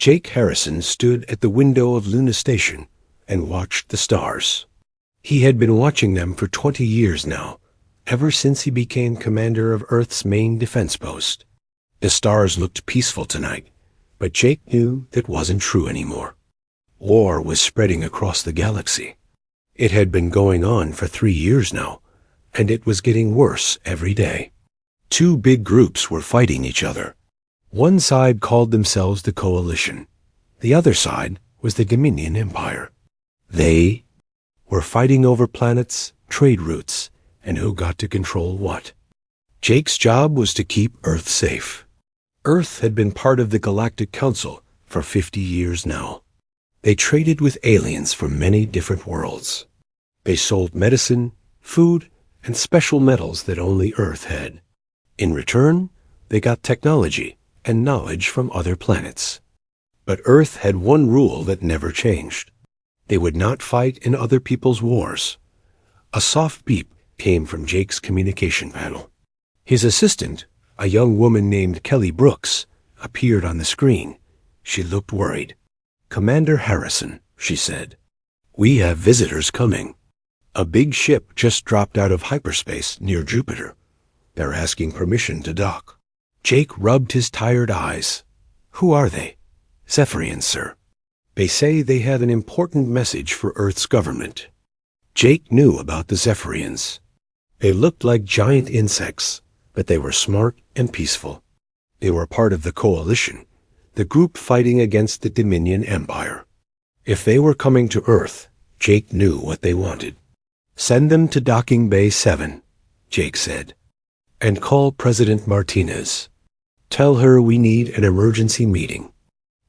Jake Harrison stood at the window of Luna Station and watched the stars. He had been watching them for 20 years now, ever since he became commander of Earth's main defense post. The stars looked peaceful tonight, but Jake knew that wasn't true anymore. War was spreading across the galaxy. It had been going on for 3 years now, and it was getting worse every day. Two big groups were fighting each other. One side called themselves the Coalition. The other side was the Dominion Empire. They were fighting over planets, trade routes, and who got to control what. Jake's job was to keep Earth safe. Earth had been part of the Galactic Council for 50 years now. They traded with aliens from many different worlds. They sold medicine, food, and special metals that only Earth had. In return, they got technology and knowledge from other planets. But Earth had one rule that never changed. They would not fight in other people's wars. A soft beep came from Jake's communication panel. His assistant, a young woman named Kelly Brooks, appeared on the screen. She looked worried. "Commander Harrison," she said, "we have visitors coming. A big ship just dropped out of hyperspace near Jupiter. They're asking permission to dock." Jake rubbed his tired eyes. "Who are they?" "Zephyrians, sir. They say they have an important message for Earth's government." Jake knew about the Zephyrians. They looked like giant insects, but they were smart and peaceful. They were part of the Coalition, the group fighting against the Dominion Empire. If they were coming to Earth, Jake knew what they wanted. "Send them to Docking Bay 7, Jake said, "and call President Martinez. Tell her we need an emergency meeting."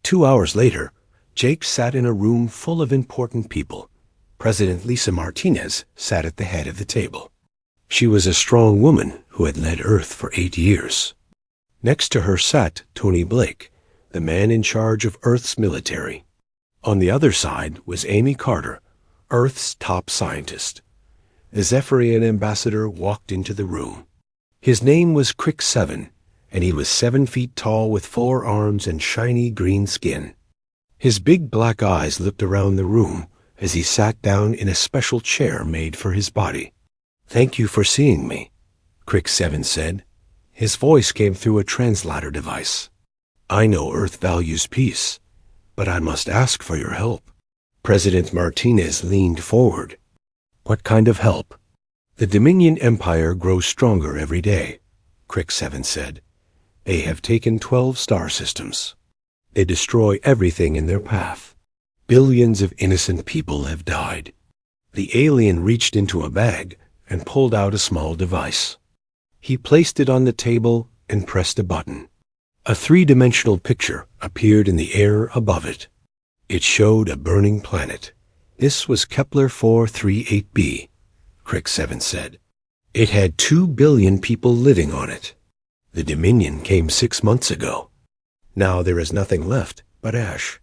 2 hours later, Jake sat in a room full of important people. President Lisa Martinez sat at the head of the table. She was a strong woman who had led Earth for 8 years. Next to her sat Tony Blake, the man in charge of Earth's military. On the other side was Amy Carter, Earth's top scientist. The Zephyrian ambassador walked into the room. His name was Crick 7, and he was 7 feet tall with 4 arms and shiny green skin. His big black eyes looked around the room as he sat down in a special chair made for his body. "Thank you for seeing me," Crick 7 said. His voice came through a translator device. "I know Earth values peace, but I must ask for your help." President Martinez leaned forward. "What kind of help?" "The Dominion Empire grows stronger every day," Crick 7 said. "They have taken 12 star systems. They destroy everything in their path. Billions of innocent people have died." The alien reached into a bag and pulled out a small device. He placed it on the table and pressed a button. A 3-dimensional picture appeared in the air above it. It showed a burning planet. This was Kepler 438b, Crick 7 said. It had 2 billion people living on it. The Dominion came 6 months ago. Now there is nothing left but ash.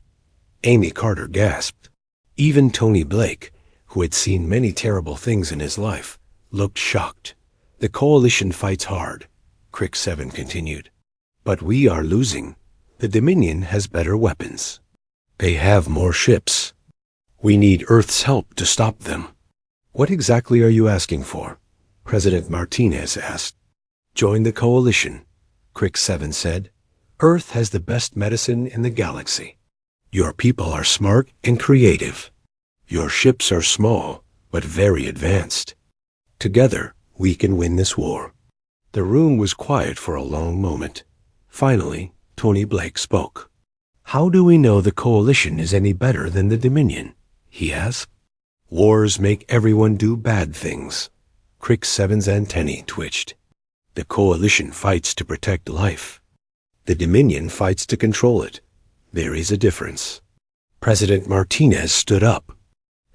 Amy Carter gasped. Even Tony Blake, who had seen many terrible things in his life, looked shocked. "The Coalition fights hard," Crick 7 continued. "But we are losing. The Dominion has better weapons. They have more ships. We need Earth's help to stop them." "What exactly are you asking for?" President Martinez asked. "Join the Coalition," Crick 7 said. "Earth has the best medicine in the galaxy. Your people are smart and creative. Your ships are small, but very advanced. Together, we can win this war." The room was quiet for a long moment. Finally, Tony Blake spoke. "How do we know the Coalition is any better than the Dominion?" he asked. "Wars make everyone do bad things." Crick 7's antennae twitched. "The Coalition fights to protect life. The Dominion fights to control it. There is a difference." President Martinez stood up.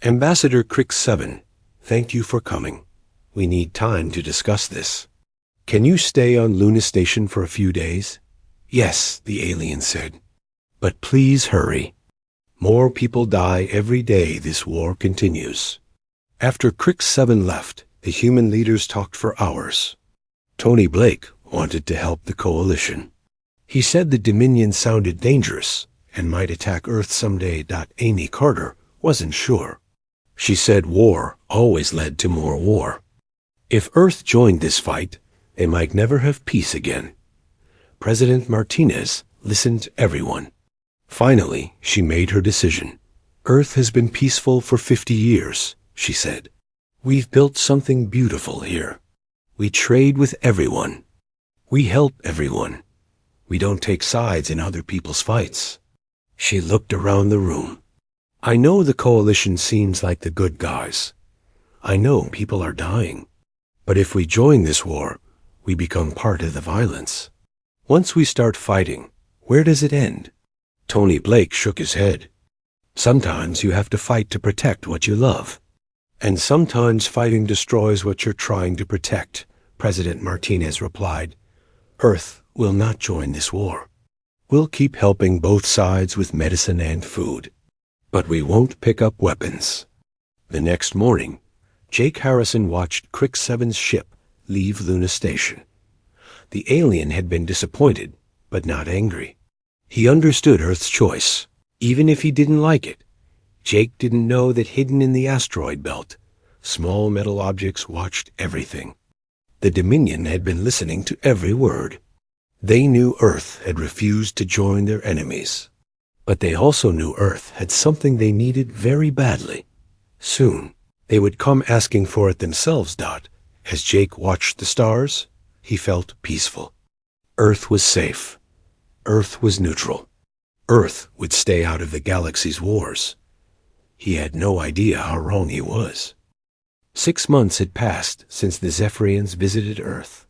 "Ambassador Crick 7, thank you for coming. We need time to discuss this. Can you stay on Luna Station for a few days?" "Yes," the alien said. "But please hurry. More people die every day this war continues." After Crick 7 left, the human leaders talked for hours. Tony Blake wanted to help the Coalition. He said the Dominion sounded dangerous, and might attack Earth someday. Amy Carter wasn't sure. She said war always led to more war. If Earth joined this fight, they might never have peace again. President Martinez listened to everyone. Finally, she made her decision. Earth has been peaceful for 50 years, she said. We've built something beautiful here. We trade with everyone. We help everyone. We don't take sides in other people's fights. She looked around the room. I know the coalition seems like the good guys. I know people are dying. But if we join this war, we become part of the violence. Once we start fighting, where does it end? Tony Blake shook his head. Sometimes you have to fight to protect what you love. And sometimes fighting destroys what you're trying to protect, President Martinez replied. Earth will not join this war. We'll keep helping both sides with medicine and food. But we won't pick up weapons. The next morning, Jake Harrison watched Crick 7's ship leave Luna Station. The alien had been disappointed, but not angry. He understood Earth's choice, even if he didn't like it. Jake didn't know that hidden in the asteroid belt, small metal objects watched everything. The Dominion had been listening to every word. They knew Earth had refused to join their enemies. But they also knew Earth had something they needed very badly. Soon, they would come asking for it themselves. As Jake watched the stars, he felt peaceful. Earth was safe. Earth was neutral. Earth would stay out of the galaxy's wars. He had no idea how wrong he was. 6 months had passed since the Zephyrians visited Earth.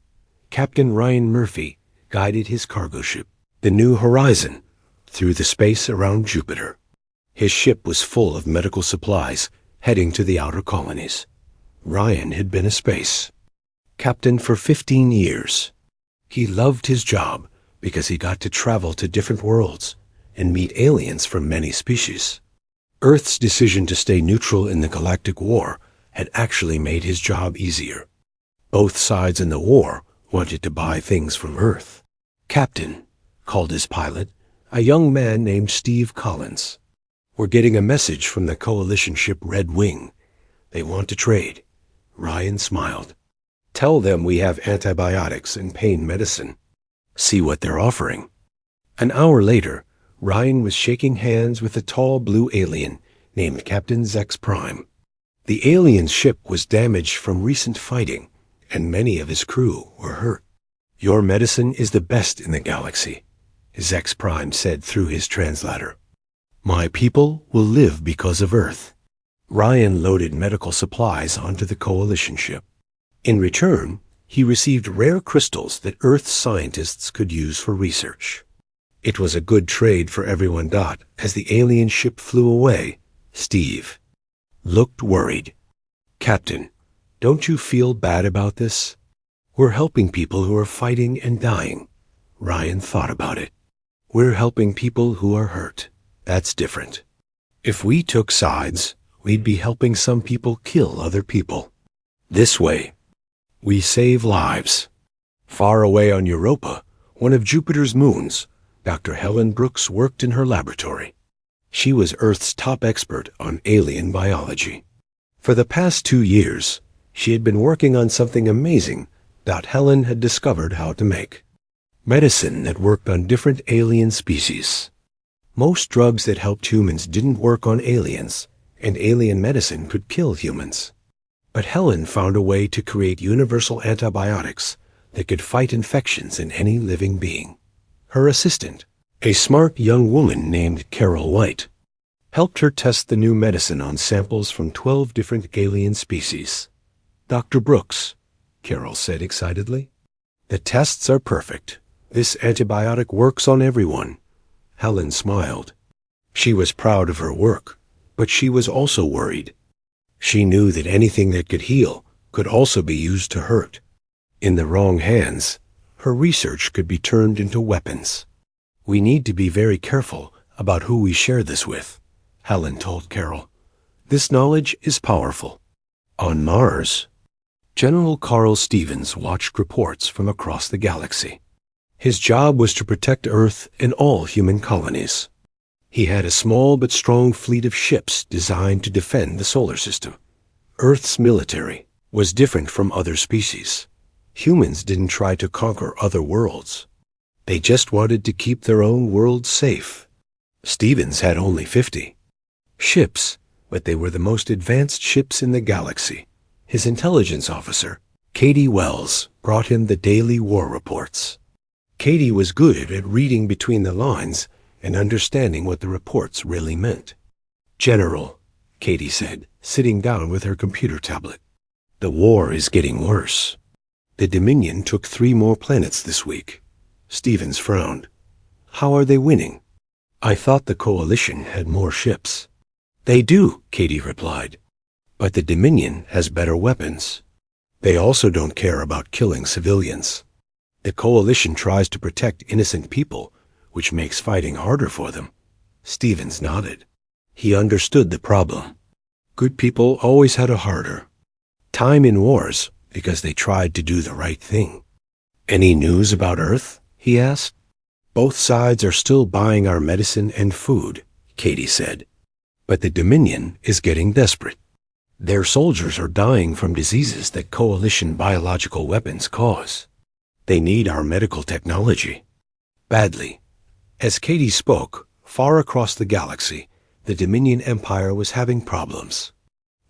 Captain Ryan Murphy guided his cargo ship, the New Horizon, through the space around Jupiter. His ship was full of medical supplies, heading to the outer colonies. Ryan had been a space captain for 15 years. He loved his job because he got to travel to different worlds and meet aliens from many species. Earth's decision to stay neutral in the Galactic War had actually made his job easier. Both sides in the war wanted to buy things from Earth. Captain, called his pilot, a young man named Steve Collins. We're getting a message from the coalition ship Red Wing. They want to trade. Ryan smiled. Tell them we have antibiotics and pain medicine. See what they're offering. An hour later, Ryan was shaking hands with a tall blue alien named Captain Zex Prime. The alien's ship was damaged from recent fighting, and many of his crew were hurt. Your medicine is the best in the galaxy, Zex Prime said through his translator. My people will live because of Earth. Ryan loaded medical supplies onto the coalition ship. In return, he received rare crystals that Earth's scientists could use for research. It was a good trade for everyone. As the alien ship flew away, Steve looked worried. Captain, don't you feel bad about this? We're helping people who are fighting and dying. Ryan thought about it. We're helping people who are hurt. That's different. If we took sides, we'd be helping some people kill other people. This way, we save lives. Far away on Europa, one of Jupiter's moons, Dr. Helen Brooks worked in her laboratory. She was Earth's top expert on alien biology. For the past 2 years, she had been working on something amazing that Helen had discovered how to make. Medicine that worked on different alien species. Most drugs that helped humans didn't work on aliens, and alien medicine could kill humans. But Helen found a way to create universal antibiotics that could fight infections in any living being. Her assistant, a smart young woman named Carol White, helped her test the new medicine on samples from 12 different alien species. Dr. Brooks, Carol said excitedly, the tests are perfect. This antibiotic works on everyone. Helen smiled. She was proud of her work, but she was also worried. She knew that anything that could heal could also be used to hurt. In the wrong hands, her research could be turned into weapons. We need to be very careful about who we share this with, Helen told Carol. This knowledge is powerful. On Mars, General Carl Stevens watched reports from across the galaxy. His job was to protect Earth and all human colonies. He had a small but strong fleet of ships designed to defend the solar system. Earth's military was different from other species. Humans didn't try to conquer other worlds. They just wanted to keep their own world safe. Stevens had only 50 ships, but they were the most advanced ships in the galaxy. His intelligence officer, Katie Wells, brought him the daily war reports. Katie was good at reading between the lines and understanding what the reports really meant. "General," Katie said, sitting down with her computer tablet, "the war is getting worse. The Dominion took 3 more planets this week." Stevens frowned. "How are they winning?" "I thought the Coalition had more ships." "They do," Katie replied. "But the Dominion has better weapons. They also don't care about killing civilians. The Coalition tries to protect innocent people, which makes fighting harder for them." Stevens nodded. He understood the problem. Good people always had it harder. Time in wars because they tried to do the right thing. "Any news about Earth?" he asked. "Both sides are still buying our medicine and food," Katie said. "But the Dominion is getting desperate. Their soldiers are dying from diseases that Coalition biological weapons cause. They need our medical technology badly." As Katie spoke, far across the galaxy, the Dominion Empire was having problems.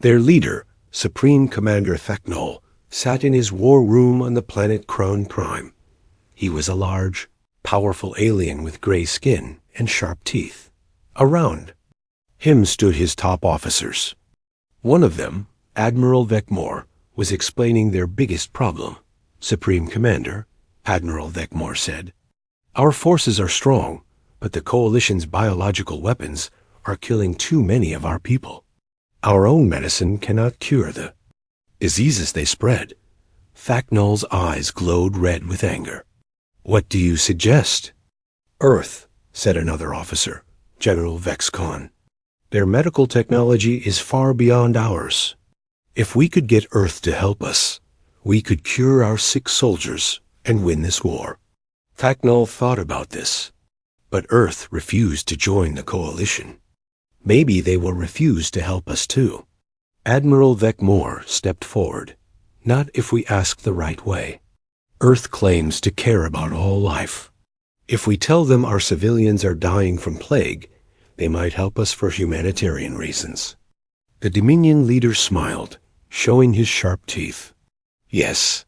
Their leader, Supreme Commander Theknol, sat in his war room on the planet Krone Prime. He was a large, powerful alien with gray skin and sharp teeth. Around him stood his top officers. One of them, Admiral Vekmore, was explaining their biggest problem. "Supreme Commander," Admiral Vekmore said, "our forces are strong, but the Coalition's biological weapons are killing too many of our people. Our own medicine cannot cure the diseases they spread." Thaknol's eyes glowed red with anger. "What do you suggest?" "Earth," said another officer, General Vexcon. "Their medical technology is far beyond ours. If we could get Earth to help us, we could cure our sick soldiers and win this war." Thaknol thought about this, but Earth refused to join the Coalition. "Maybe they will refuse to help us too." Admiral Vekmore stepped forward. "Not if we ask the right way. Earth claims to care about all life. If we tell them our civilians are dying from plague, they might help us for humanitarian reasons." The Dominion leader smiled, showing his sharp teeth. "Yes,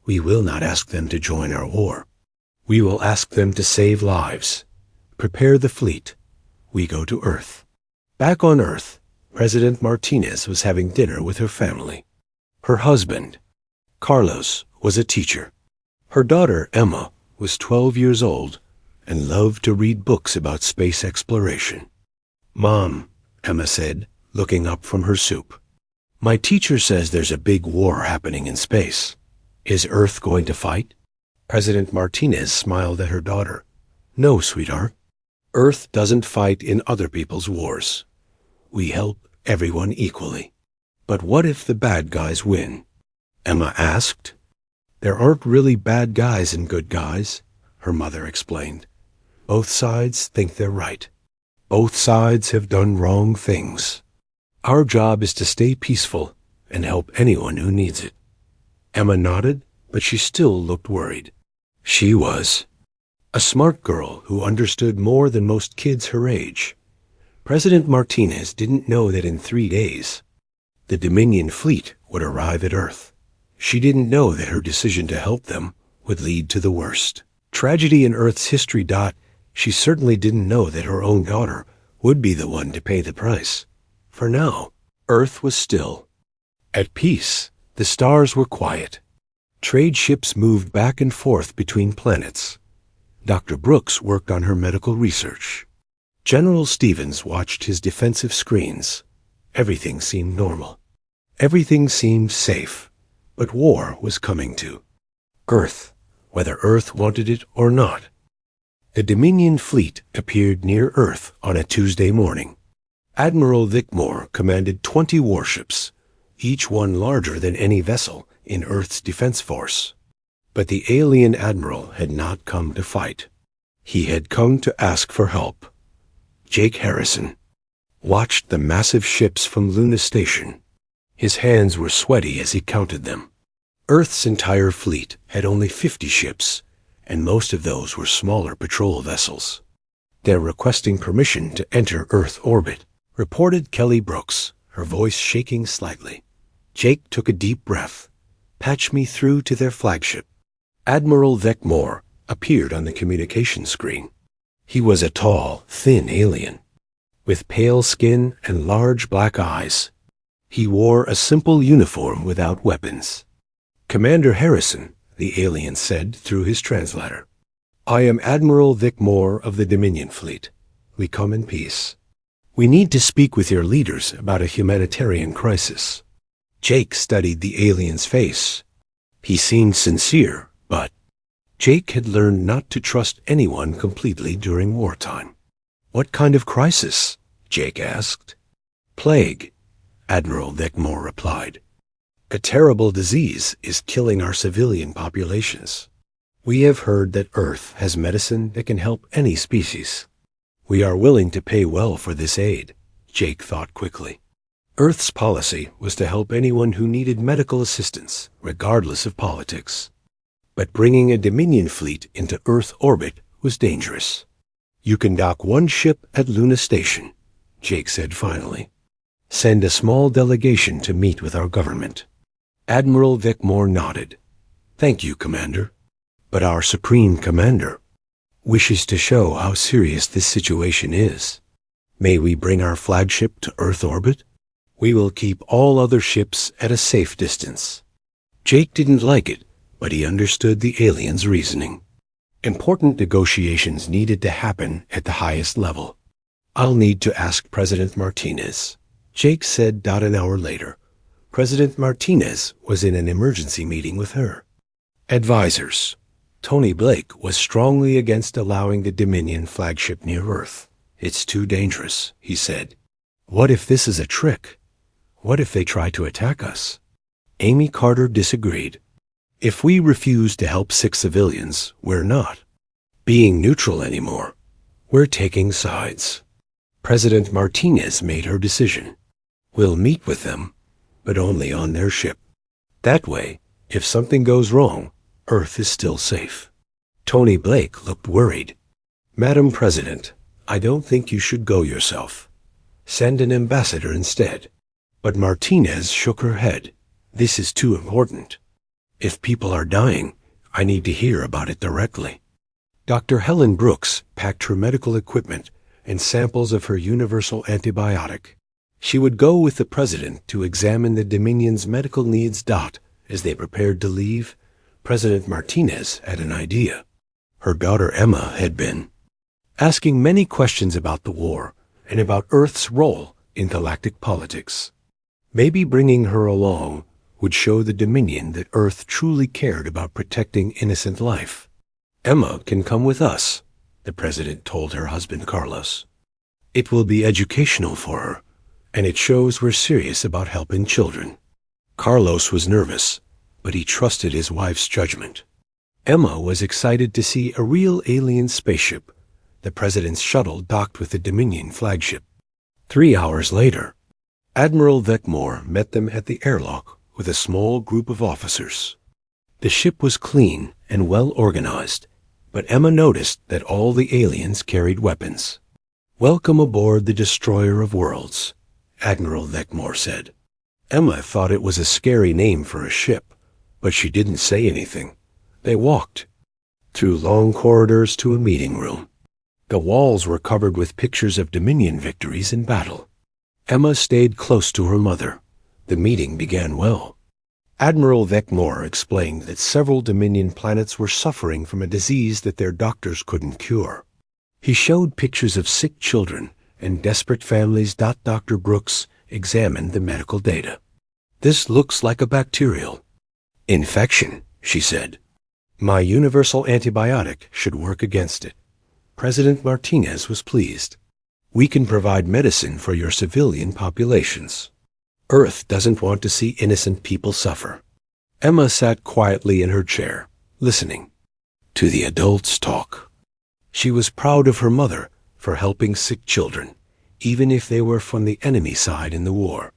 we will not ask them to join our war. We will ask them to save lives. Prepare the fleet. We go to Earth." Back on Earth, President Martinez was having dinner with her family. Her husband, Carlos, was a teacher. Her daughter, Emma, was 12 years old and loved to read books about space exploration. "Mom," Emma said, looking up from her soup, "my teacher says there's a big war happening in space. Is Earth going to fight?" President Martinez smiled at her daughter. "No, sweetheart. Earth doesn't fight in other people's wars. We help everyone equally." "But what if the bad guys win?" Emma asked. "There aren't really bad guys and good guys," her mother explained. "Both sides think they're right. Both sides have done wrong things. Our job is to stay peaceful and help anyone who needs it." Emma nodded, but she still looked worried. She was a smart girl who understood more than most kids her age. President Martinez didn't know that in 3 days, the Dominion fleet would arrive at Earth. She didn't know that her decision to help them would lead to the worst tragedy in Earth's history. She certainly didn't know that her own daughter would be the one to pay the price. For now, Earth was still. At peace, the stars were quiet. Trade ships moved back and forth between planets. Dr. Brooks worked on her medical research. General Stevens watched his defensive screens. Everything seemed normal. Everything seemed safe. But war was coming to Earth, whether Earth wanted it or not. The Dominion fleet appeared near Earth on a Tuesday morning. Admiral Vickmore commanded 20 warships, each one larger than any vessel in Earth's defense force. But the alien admiral had not come to fight. He had come to ask for help. Jake Harrison, watched the massive ships from Luna Station. His hands were sweaty as he counted them. Earth's entire fleet had only 50 ships, and most of those were smaller patrol vessels. They're requesting permission to enter Earth orbit, reported Kelly Brooks, her voice shaking slightly. Jake took a deep breath. Patch me through to their flagship. Admiral Vecmore appeared on the communication screen. He was a tall, thin alien, with pale skin and large black eyes. He wore a simple uniform without weapons. Commander Harrison, the alien said through his translator. I am Admiral Vecmore of the Dominion Fleet. We come in peace. We need to speak with your leaders about a humanitarian crisis. Jake studied the alien's face. He seemed sincere, but Jake had learned not to trust anyone completely during wartime. What kind of crisis? Jake asked. Plague, Admiral Vecmore replied. A terrible disease is killing our civilian populations. We have heard that Earth has medicine that can help any species. We are willing to pay well for this aid, Jake thought quickly. Earth's policy was to help anyone who needed medical assistance, regardless of politics. But bringing a Dominion fleet into Earth orbit was dangerous. You can dock one ship at Luna Station, Jake said finally. Send a small delegation to meet with our government. Admiral Vecmore nodded. Thank you, Commander. But our Supreme Commander wishes to show how serious this situation is. May we bring our flagship to Earth orbit? We will keep all other ships at a safe distance. Jake didn't like it, but he understood the alien's reasoning. Important negotiations needed to happen at the highest level. I'll need to ask President Martinez, Jake said. An hour later, President Martinez was in an emergency meeting with her advisors. Tony Blake was strongly against allowing the Dominion flagship near Earth. It's too dangerous, he said. What if this is a trick? What if they try to attack us? Amy Carter disagreed. If we refuse to help sick civilians, we're not being neutral anymore. We're taking sides. President Martinez made her decision. We'll meet with them, but only on their ship. That way, if something goes wrong, Earth is still safe. Tony Blake looked worried. Madam President, I don't think you should go yourself. Send an ambassador instead. But Martinez shook her head. This is too important. If people are dying, I need to hear about it directly. Dr. Helen Brooks packed her medical equipment and samples of her universal antibiotic. She would go with the president to examine the Dominion's medical needs. As they prepared to leave, President Martinez had an idea. Her daughter Emma had been asking many questions about the war and about Earth's role in galactic politics. Maybe bringing her along would show the Dominion that Earth truly cared about protecting innocent life. Emma can come with us, the president told her husband Carlos. It will be educational for her, and it shows we're serious about helping children. Carlos was nervous, but he trusted his wife's judgment. Emma was excited to see a real alien spaceship. The president's shuttle docked with the Dominion flagship. 3 hours later, Admiral Vecmore met them at the airlock with a small group of officers. The ship was clean and well organized, but Emma noticed that all the aliens carried weapons. Welcome aboard the Destroyer of Worlds, Admiral Vecmore said. Emma thought it was a scary name for a ship, but she didn't say anything. They walked through long corridors to a meeting room. The walls were covered with pictures of Dominion victories in battle. Emma stayed close to her mother. The meeting began well. Admiral Vecmore explained that several Dominion planets were suffering from a disease that their doctors couldn't cure. He showed pictures of sick children and desperate families. Dr. Brooks examined the medical data. This looks like a bacterial infection, she said. My universal antibiotic should work against it. President Martinez was pleased. We can provide medicine for your civilian populations. Earth doesn't want to see innocent people suffer. Emma sat quietly in her chair, listening to the adults talk. She was proud of her mother for helping sick children, even if they were from the enemy side in the war.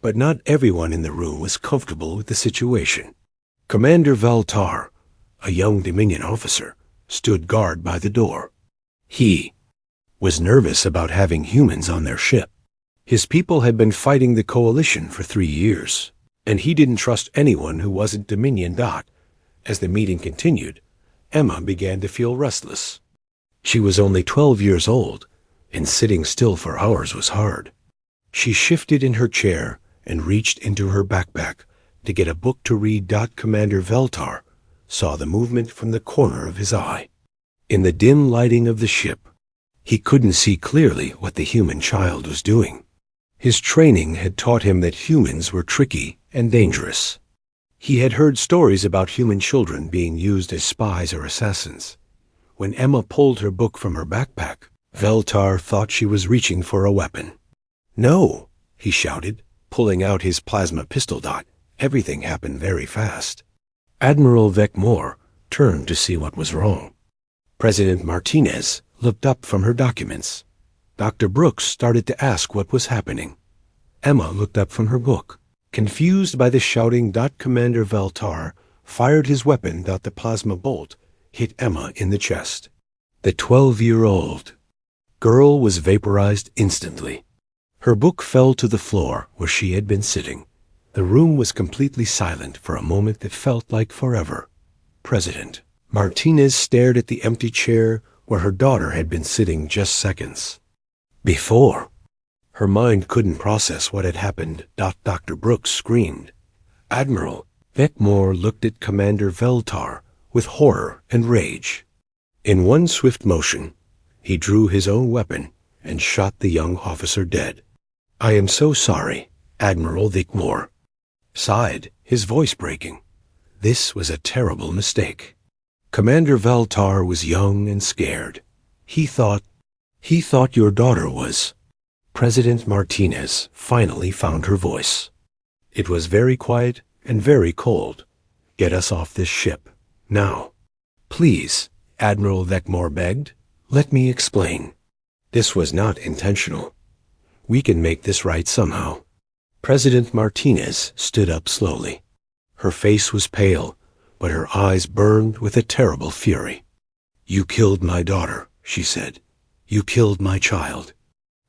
But not everyone in the room was comfortable with the situation. Commander Veltar, a young Dominion officer, stood guard by the door. He was nervous about having humans on their ship. His people had been fighting the Coalition for 3 years, and he didn't trust anyone who wasn't Dominion. As the meeting continued, Emma began to feel restless. She was only 12 years old, and sitting still for hours was hard. She shifted in her chair and reached into her backpack to get a book to read. Commander Veltar saw the movement from the corner of his eye. In the dim lighting of the ship, he couldn't see clearly what the human child was doing. His training had taught him that humans were tricky and dangerous. He had heard stories about human children being used as spies or assassins. When Emma pulled her book from her backpack, Veltar thought she was reaching for a weapon. "No," he shouted, pulling out his plasma pistol. Everything happened very fast. Admiral Vecmore turned to see what was wrong. President Martinez looked up from her documents. Dr. Brooks started to ask what was happening. Emma looked up from her book. Confused by the shouting, Commander Veltar fired his weapon. The plasma bolt hit Emma in the chest. The 12-year-old girl was vaporized instantly. Her book fell to the floor where she had been sitting. The room was completely silent for a moment that felt like forever. President Martinez stared at the empty chair where her daughter had been sitting just seconds before. Her mind couldn't process what had happened. Dr. Brooks screamed. Admiral Vecmore looked at Commander Veltar with horror and rage. In one swift motion, he drew his own weapon and shot the young officer dead. "I am so sorry," Admiral Vecmore sighed, his voice breaking. This was a terrible mistake. Commander Veltar was young and scared. He thought your daughter was. President Martinez finally found her voice. It was very quiet and very cold. "Get us off this ship, now." "Please," Admiral Vecmore begged. "Let me explain. This was not intentional. We can make this right somehow." President Martinez stood up slowly. Her face was pale, but her eyes burned with a terrible fury. "You killed my daughter," she said. "You killed my child.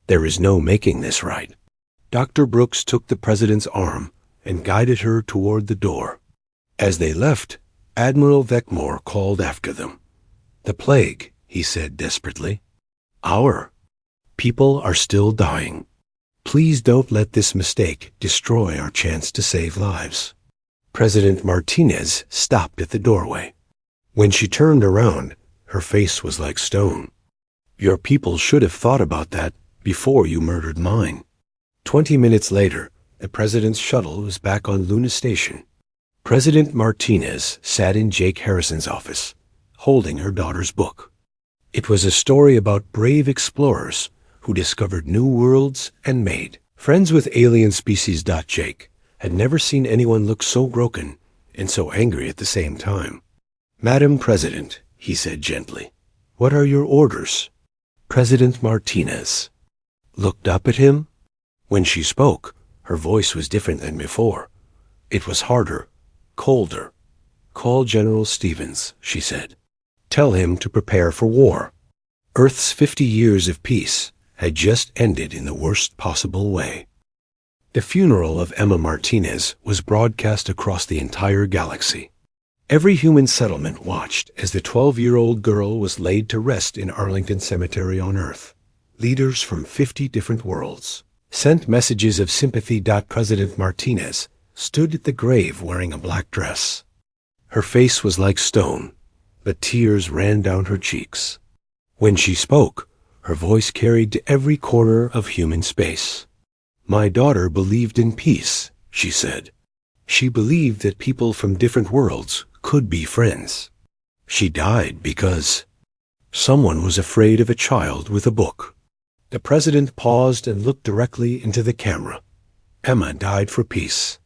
There is no making this right." Dr. Brooks took the president's arm and guided her toward the door. As they left, Admiral Vecmore called after them. "The plague," he said desperately. "Our people are still dying. Please don't let this mistake destroy our chance to save lives." President Martinez stopped at the doorway. When she turned around, her face was like stone. "Your people should have thought about that before you murdered mine." 20 minutes later, the president's shuttle was back on Luna Station. President Martinez sat in Jake Harrison's office, holding her daughter's book. It was a story about brave explorers who discovered new worlds and made friends with alien species. Jake had never seen anyone look so broken and so angry at the same time. "Madam President," he said gently, "what are your orders?" President Martinez looked up at him. When she spoke, her voice was different than before. It was harder, colder. "Call General Stevens," she said. "Tell him to prepare for war." Earth's 50 years of peace had just ended in the worst possible way. The funeral of Emma Martinez was broadcast across the entire galaxy. Every human settlement watched as the 12-year-old girl was laid to rest in Arlington Cemetery on Earth. Leaders from 50 different worlds sent messages of sympathy. President Martinez stood at the grave wearing a black dress. Her face was like stone, but tears ran down her cheeks. When she spoke, her voice carried to every corner of human space. "My daughter believed in peace," she said. "She believed that people from different worlds could be friends. She died because someone was afraid of a child with a book." The president paused and looked directly into the camera. "Emma died for peace.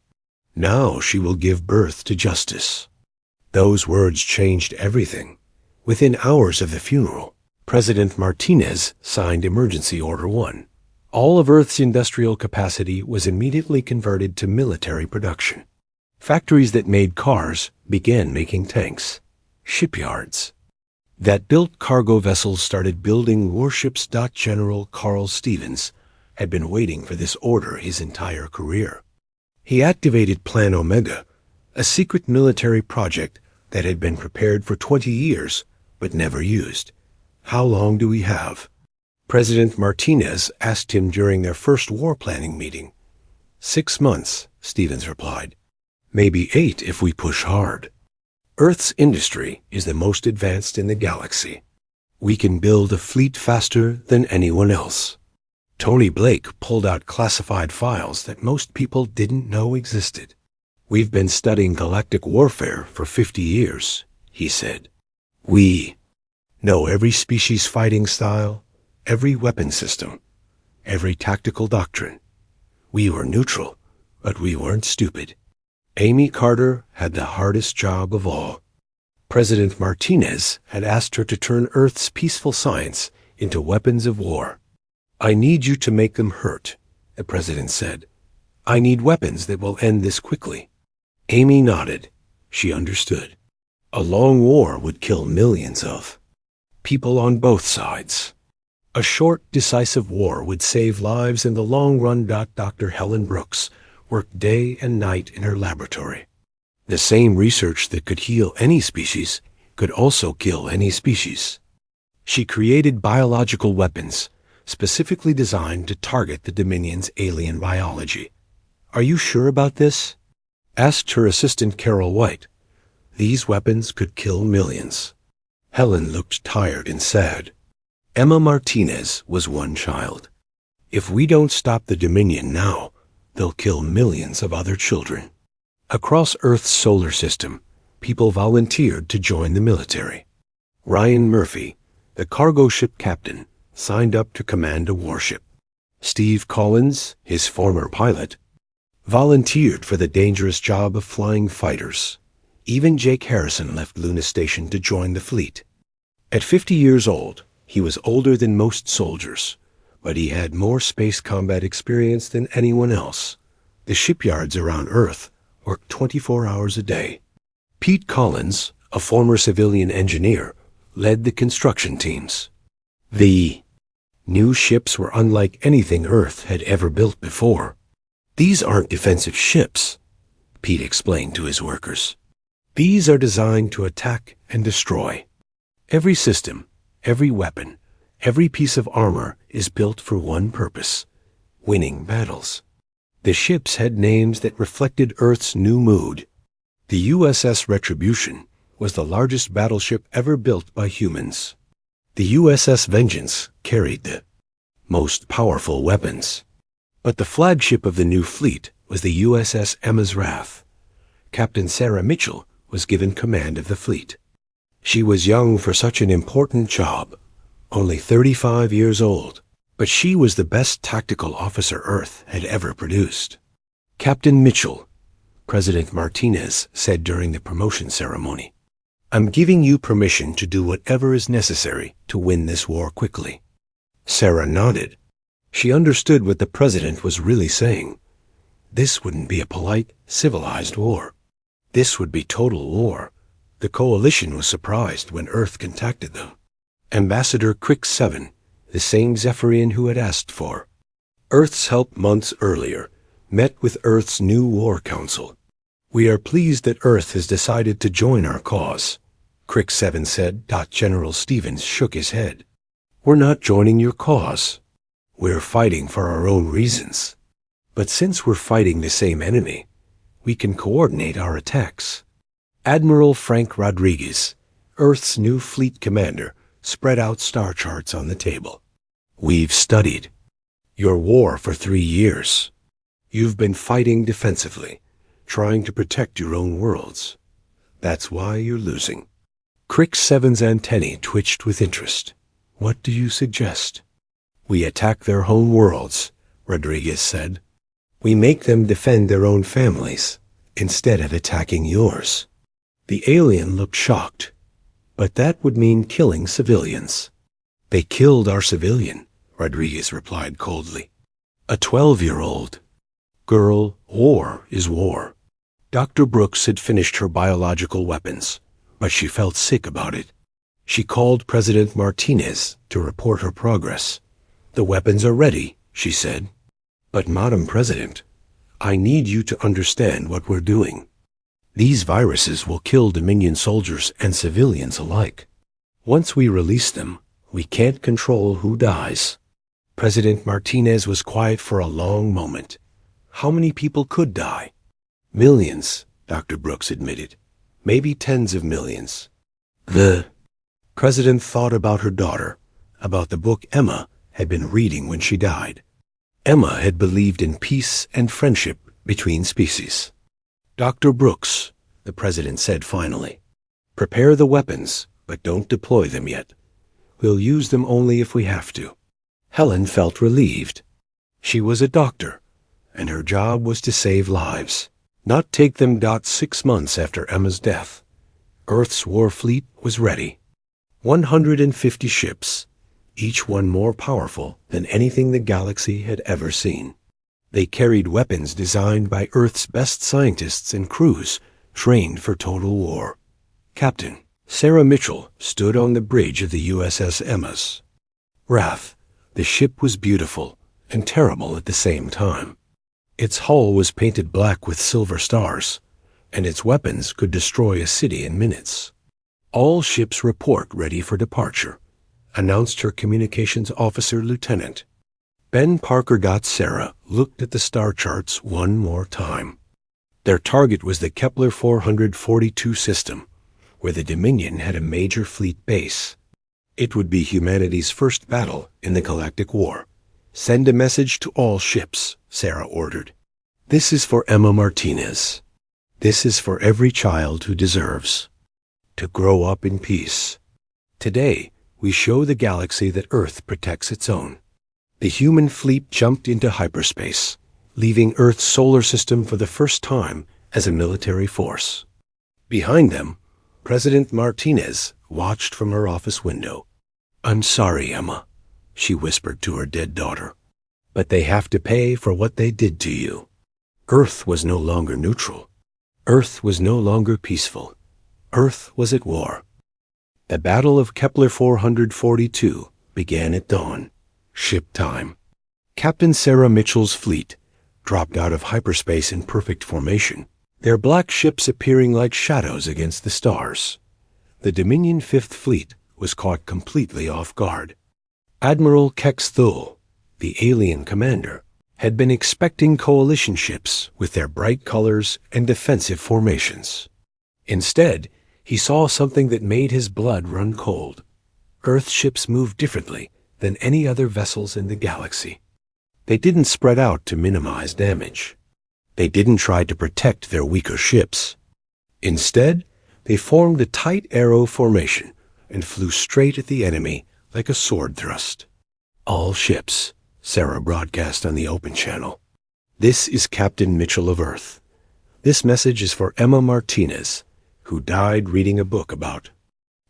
Now she will give birth to justice." Those words changed everything. Within hours of the funeral, President Martinez signed Emergency Order 1. All of Earth's industrial capacity was immediately converted to military production. Factories that made cars began making tanks. Shipyards that built cargo vessels started building warships. General Carl Stevens had been waiting for this order his entire career. He activated Plan Omega, a secret military project that had been prepared for 20 years but never used. "How long do we have?" President Martinez asked him during their first war planning meeting. 6 months, Stevens replied. "Maybe 8 if we push hard. Earth's industry is the most advanced in the galaxy. We can build a fleet faster than anyone else." Tony Blake pulled out classified files that most people didn't know existed. "We've been studying galactic warfare for 50 years, he said. "We know every species' fighting style, every weapon system, every tactical doctrine. We were neutral, but we weren't stupid." Amy Carter had the hardest job of all. President Martinez had asked her to turn Earth's peaceful science into weapons of war. "I need you to make them hurt," the president said. "I need weapons that will end this quickly." Amy nodded. She understood. A long war would kill millions of people on both sides. A short, decisive war would save lives in the long run. Dr. Helen Brooks worked day and night in her laboratory. The same research that could heal any species could also kill any species. She created biological weapons specifically designed to target the Dominion's alien biology. "Are you sure about this?" asked her assistant Carol White. "These weapons could kill millions." Helen looked tired and sad. Emma Martinez was one child. "If we don't stop the Dominion now, they'll kill millions of other children." Across Earth's solar system, people volunteered to join the military. Ryan Murphy, the cargo ship captain, signed up to command a warship. Steve Collins, his former pilot, volunteered for the dangerous job of flying fighters. Even Jake Harrison left Luna Station to join the fleet. At 50 years old, he was older than most soldiers, but he had more space combat experience than anyone else. The shipyards around Earth worked 24 hours a day. Pete Collins, a former civilian engineer, led the construction teams. The new ships were unlike anything Earth had ever built before. "These aren't defensive ships," Pete explained to his workers. "These are designed to attack and destroy. Every system, every weapon, every piece of armor is built for one purpose: winning battles." The ships had names that reflected Earth's new mood. The USS Retribution was the largest battleship ever built by humans. The USS Vengeance carried the most powerful weapons. But the flagship of the new fleet was the USS Emma's Wrath. Captain Sarah Mitchell was given command of the fleet. She was young for such an important job, only 35 years old, but she was the best tactical officer Earth had ever produced. "Captain Mitchell," President Martinez said during the promotion ceremony, "I'm giving you permission to do whatever is necessary to win this war quickly." Sarah nodded. She understood what the president was really saying. This wouldn't be a polite, civilized war. This would be total war. The coalition was surprised when Earth contacted them. Ambassador Crick 7, the same Zephyrian who had asked for Earth's help months earlier, met with Earth's new war council. "We are pleased that Earth has decided to join our cause," Crick 7 said. General Stevens shook his head. "We're not joining your cause. We're fighting for our own reasons. But since we're fighting the same enemy, we can coordinate our attacks." Admiral Frank Rodriguez, Earth's new fleet commander, spread out star charts on the table. "We've studied your war for 3 years. You've been fighting defensively, trying to protect your own worlds. That's why you're losing." Crick 7's antennae twitched with interest. "What do you suggest?" "We attack their home worlds," Rodriguez said. "We make them defend their own families instead of attacking yours." The alien looked shocked. "But that would mean killing civilians." They killed our civilian, Rodriguez replied coldly. A 12-year-old. Girl, war is war. Dr. Brooks had finished her biological weapons, but she felt sick about it. She called President Martinez to report her progress. The weapons are ready, she said. But Madam President, I need you to understand what we're doing. These viruses will kill Dominion soldiers and civilians alike. Once we release them, we can't control who dies. President Martinez was quiet for a long moment. How many people could die? Millions, Dr. Brooks admitted. Maybe tens of millions. The President thought about her daughter, about the book Emma had been reading when she died. Emma had believed in peace and friendship between species. Dr. Brooks, the President said finally, prepare the weapons, but don't deploy them yet. We'll use them only if we have to. Helen felt relieved. She was a doctor, and her job was to save lives, not take them. 6 months after Emma's death, Earth's war fleet was ready. 150 ships, each one more powerful than anything the galaxy had ever seen. They carried weapons designed by Earth's best scientists and crews trained for total war. Captain Sarah Mitchell stood on the bridge of the USS Emma's Wrath. The ship was beautiful and terrible at the same time. Its hull was painted black with silver stars, and its weapons could destroy a city in minutes. All ships report ready for departure, announced her communications officer lieutenant. Ben Parker. Sarah looked at the star charts one more time. Their target was the Kepler 442 system, where the Dominion had a major fleet base. It would be humanity's first battle in the Galactic War. Send a message to all ships, Sarah ordered. This is for Emma Martinez. This is for every child who deserves to grow up in peace. Today, we show the galaxy that Earth protects its own. The human fleet jumped into hyperspace, leaving Earth's solar system for the first time as a military force. Behind them, President Martinez watched from her office window. I'm sorry, Emma, she whispered to her dead daughter, but they have to pay for what they did to you. Earth was no longer neutral. Earth was no longer peaceful. Earth was at war. The Battle of Kepler 442 began at dawn, ship time. Captain Sarah Mitchell's fleet dropped out of hyperspace in perfect formation, their black ships appearing like shadows against the stars. The Dominion Fifth Fleet was caught completely off guard. Admiral Kex Thul, the alien commander, had been expecting coalition ships with their bright colors and defensive formations. Instead, he saw something that made his blood run cold. Earth ships moved differently than any other vessels in the galaxy. They didn't spread out to minimize damage. They didn't try to protect their weaker ships. Instead, they formed a tight arrow formation and flew straight at the enemy like a sword thrust. All ships, Sarah broadcast on the open channel. This is Captain Mitchell of Earth. This message is for Emma Martinez, who died reading a book about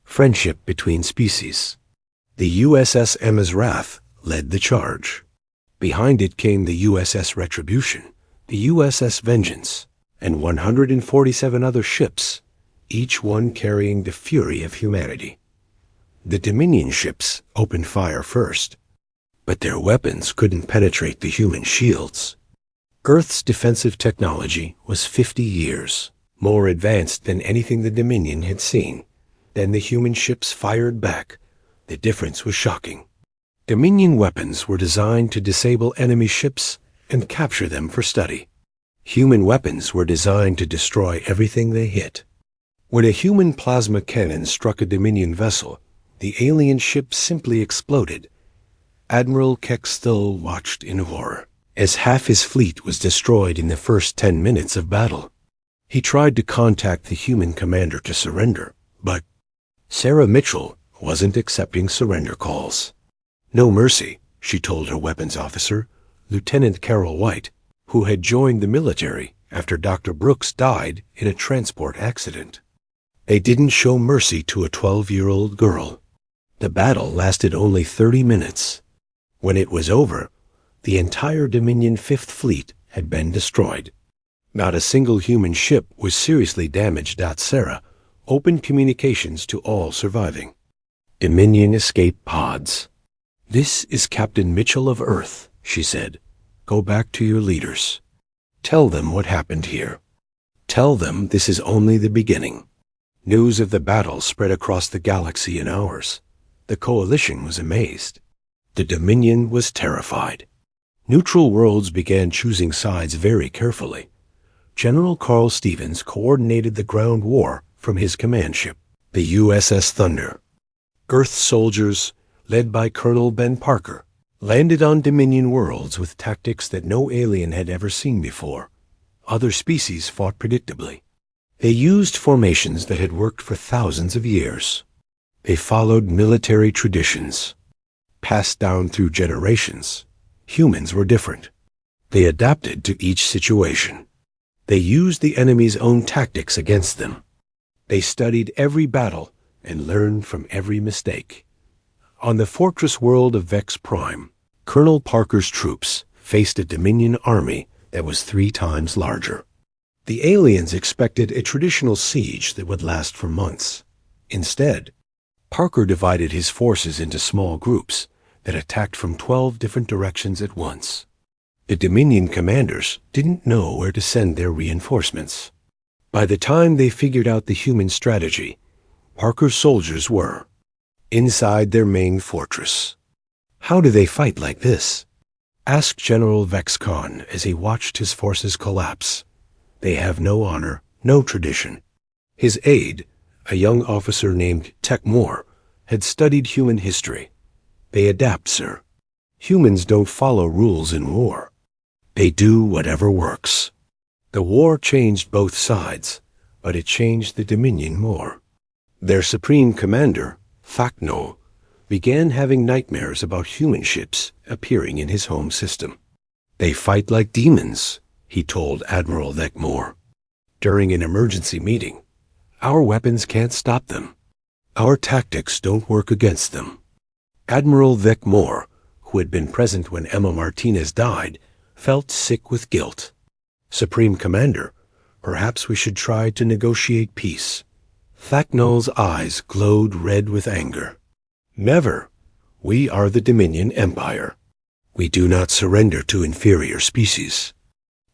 friendship between species. The USS Emma's Wrath led the charge. Behind it came the USS Retribution, the USS Vengeance, and 147 other ships, each one carrying the fury of humanity. The Dominion ships opened fire first, but their weapons couldn't penetrate the human shields. Earth's defensive technology was 50 years more advanced than anything the Dominion had seen. Then the human ships fired back. The difference was shocking. Dominion weapons were designed to disable enemy ships and capture them for study. Human weapons were designed to destroy everything they hit. When a human plasma cannon struck a Dominion vessel, the alien ship simply exploded. Admiral Kex Thul watched in horror as half his fleet was destroyed in the first 10 minutes of battle. He tried to contact the human commander to surrender, but Sarah Mitchell wasn't accepting surrender calls. No mercy, she told her weapons officer, Lieutenant Carol White, who had joined the military after Dr. Brooks died in a transport accident. They didn't show mercy to a 12-year-old girl. The battle lasted only 30 minutes. When it was over, the entire Dominion Fifth Fleet had been destroyed. Not a single human ship was seriously damaged. Sarah opened communications to all surviving Dominion escape pods. "This is Captain Mitchell of Earth," she said. "Go back to your leaders. Tell them what happened here. Tell them this is only the beginning." News of the battle spread across the galaxy in hours. The Coalition was amazed. The Dominion was terrified. Neutral worlds began choosing sides very carefully. General Carl Stevens coordinated the ground war from his command ship, the USS Thunder. Earth soldiers, led by Colonel Ben Parker, landed on Dominion worlds with tactics that no alien had ever seen before. Other species fought predictably. They used formations that had worked for thousands of years. They followed military traditions, passed down through generations. Humans were different. They adapted to each situation. They used the enemy's own tactics against them. They studied every battle and learned from every mistake. On the fortress world of Vex Prime, Colonel Parker's troops faced a Dominion army that was 3 times larger. The aliens expected a traditional siege that would last for months. Instead, Parker divided his forces into small groups that attacked from 12 different directions at once. The Dominion commanders didn't know where to send their reinforcements. By the time they figured out the human strategy, Parker's soldiers were inside their main fortress. "How do they fight like this?" asked General Vex Khan as he watched his forces collapse. "They have no honor, no tradition." His aide, a young officer named Tech Moore, had studied human history. "They adapt, sir. Humans don't follow rules in war. They do whatever works." The war changed both sides, but it changed the Dominion more. Their supreme commander, Thaknol, began having nightmares about human ships appearing in his home system. "They fight like demons," he told Admiral Thekmore. "During an emergency meeting, our weapons can't stop them. Our tactics don't work against them." Admiral Thekmore, who had been present when Emma Martinez died, felt sick with guilt. "Supreme Commander, perhaps we should try to negotiate peace." Thaknol's eyes glowed red with anger. "Never. We are the Dominion Empire. We do not surrender to inferior species."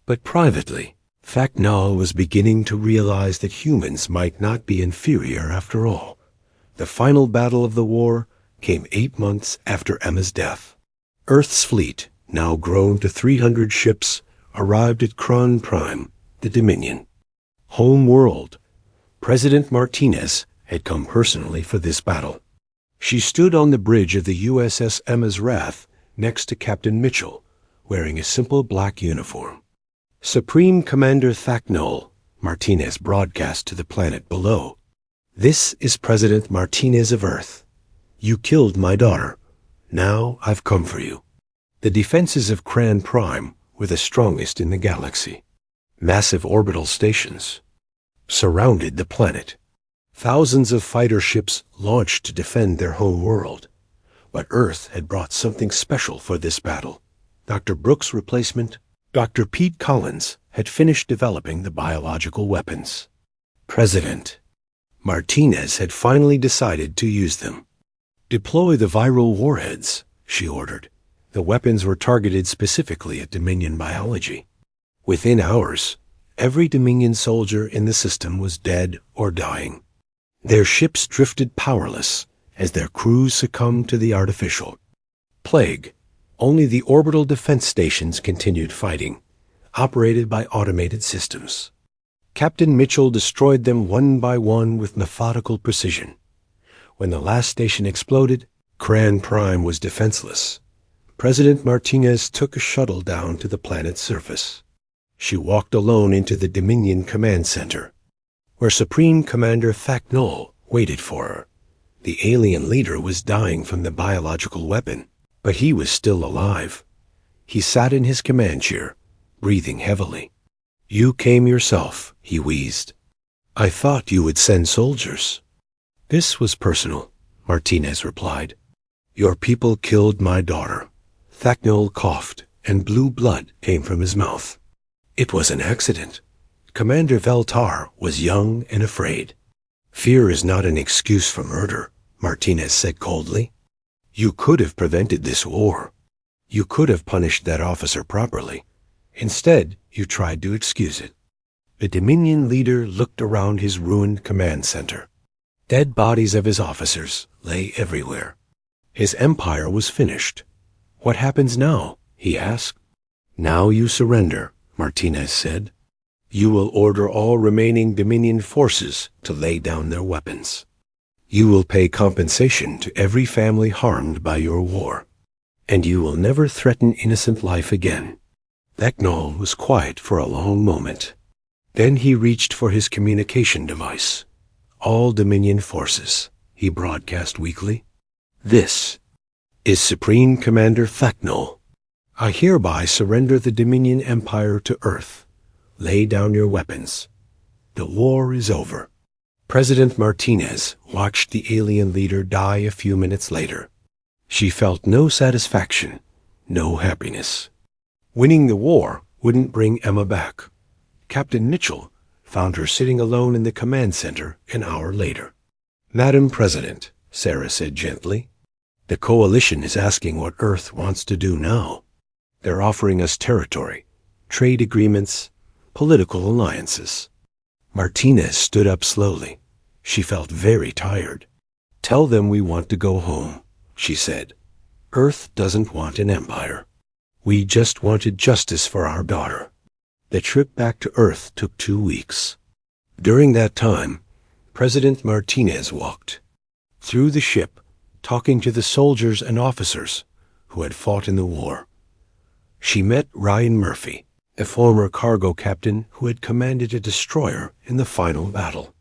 But privately, Thaknol was beginning to realize that humans might not be inferior after all. The final battle of the war came 8 months after Emma's death. Earth's fleet, now grown to 300 ships, arrived at Kron Prime, the Dominion. Home world. President Martinez had come personally for this battle. She stood on the bridge of the USS Emma's Wrath next to Captain Mitchell, wearing a simple black uniform. "Supreme Commander Thaknol," Martinez broadcast to the planet below. "This is President Martinez of Earth. You killed my daughter. Now I've come for you." The defenses of Kron Prime were the strongest in the galaxy. Massive orbital stations surrounded the planet. Thousands of fighter ships launched to defend their home world. But Earth had brought something special for this battle. Dr. Brooks' replacement, Dr. Pete Collins, had finished developing the biological weapons. President Martinez had finally decided to use them. "Deploy the viral warheads," she ordered. The weapons were targeted specifically at Dominion biology. Within hours, every Dominion soldier in the system was dead or dying. Their ships drifted powerless as their crews succumbed to the artificial plague. Only the orbital defense stations continued fighting, operated by automated systems. Captain Mitchell destroyed them one by one with methodical precision. When the last station exploded, Kron Prime was defenseless. President Martinez took a shuttle down to the planet's surface. She walked alone into the Dominion Command Center, where Supreme Commander Thaknol waited for her. The alien leader was dying from the biological weapon, but he was still alive. He sat in his command chair, breathing heavily. "You came yourself," he wheezed. "I thought you would send soldiers." This was personal. Martinez replied. Your people killed my daughter. Thacknell coughed, and blue blood came from his mouth. It was an accident. Commander Veltar was young and afraid. Fear is not an excuse for murder, Martinez said coldly. You could have prevented this war. You could have punished that officer properly. Instead, you tried to excuse it. The Dominion leader looked around his ruined command center. Dead bodies of his officers lay everywhere. His empire was finished. What happens now? He asked. Now you surrender, Martinez said. You will order all remaining Dominion forces to lay down their weapons. You will pay compensation to every family harmed by your war. And you will never threaten innocent life again. Thacknell was quiet for a long moment. Then he reached for his communication device. All Dominion forces, he broadcast weakly. This is Supreme Commander Thacknell. I hereby surrender the Dominion Empire to Earth. Lay down your weapons. The war is over. President Martinez watched the alien leader die a few minutes later. She felt no satisfaction, no happiness. Winning the war wouldn't bring Emma back. Captain Mitchell found her sitting alone in the command center an hour later. Madam President, Sarah said gently, the coalition is asking what Earth wants to do now. They're offering us territory, trade agreements, political alliances. Martinez stood up slowly. She felt very tired. Tell them we want to go home, she said. Earth doesn't want an empire. We just wanted justice for our daughter. The trip back to Earth took 2 weeks. During that time, President Martinez walked through the ship, talking to the soldiers and officers who had fought in the war. She met Ryan Murphy, a former cargo captain who had commanded a destroyer in the final battle.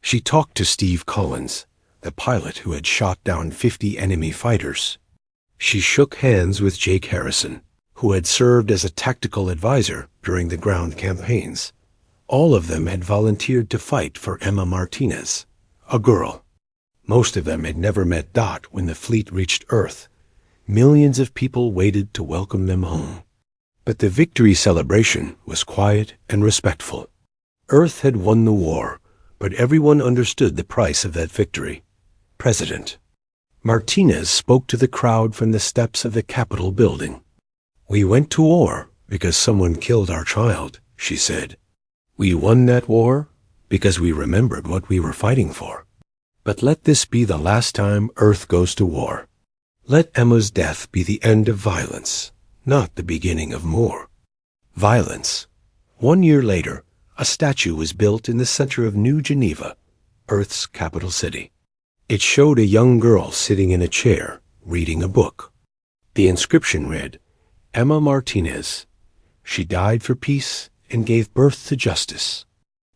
She talked to Steve Collins, the pilot who had shot down 50 enemy fighters. She shook hands with Jake Harrison, who had served as a tactical advisor during the ground campaigns. All of them had volunteered to fight for Emma Martinez, a girl. Most of them had never met Dot when the fleet reached Earth. Millions of people waited to welcome them home. But the victory celebration was quiet and respectful. Earth had won the war, but everyone understood the price of that victory. President Martinez spoke to the crowd from the steps of the Capitol building. We went to war because someone killed our child, she said. We won that war because we remembered what we were fighting for. But let this be the last time Earth goes to war. Let Emma's death be the end of violence, not the beginning of more. Violence. 1 year later, a statue was built in the center of New Geneva, Earth's capital city. It showed a young girl sitting in a chair, reading a book. The inscription read, Emma Martinez. She died for peace and gave birth to justice.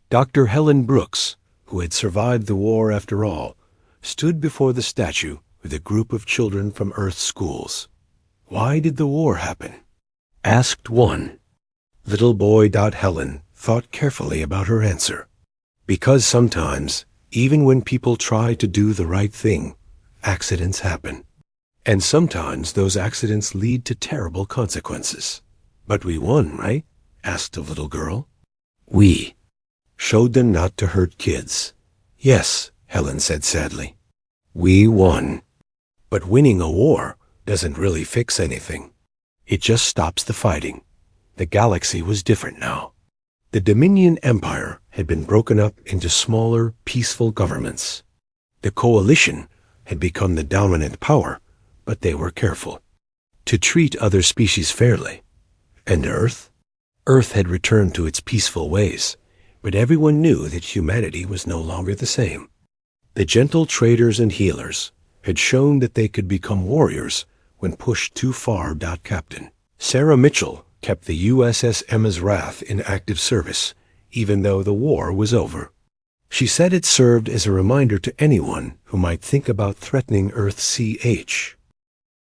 Dr. Helen Brooks, who had survived the war after all, stood before the statue with a group of children from Earth's schools. Why did the war happen? Asked one. Little boy Helen thought carefully about her answer. Because sometimes, even when people try to do the right thing, accidents happen. And sometimes those accidents lead to terrible consequences. But we won, right? Asked the little girl. We showed them not to hurt kids. Yes, Helen said sadly. We won. But winning a war doesn't really fix anything. It just stops the fighting. The galaxy was different now. The Dominion Empire had been broken up into smaller, peaceful governments. The coalition had become the dominant power, but they were careful to treat other species fairly. And Earth? Earth had returned to its peaceful ways, but everyone knew that humanity was no longer the same. The gentle traders and healers had shown that they could become warriors when pushed too far. Captain Sarah Mitchell kept the USS Emma's Wrath in active service, even though the war was over. She said it served as a reminder to anyone who might think about threatening Earth's CH.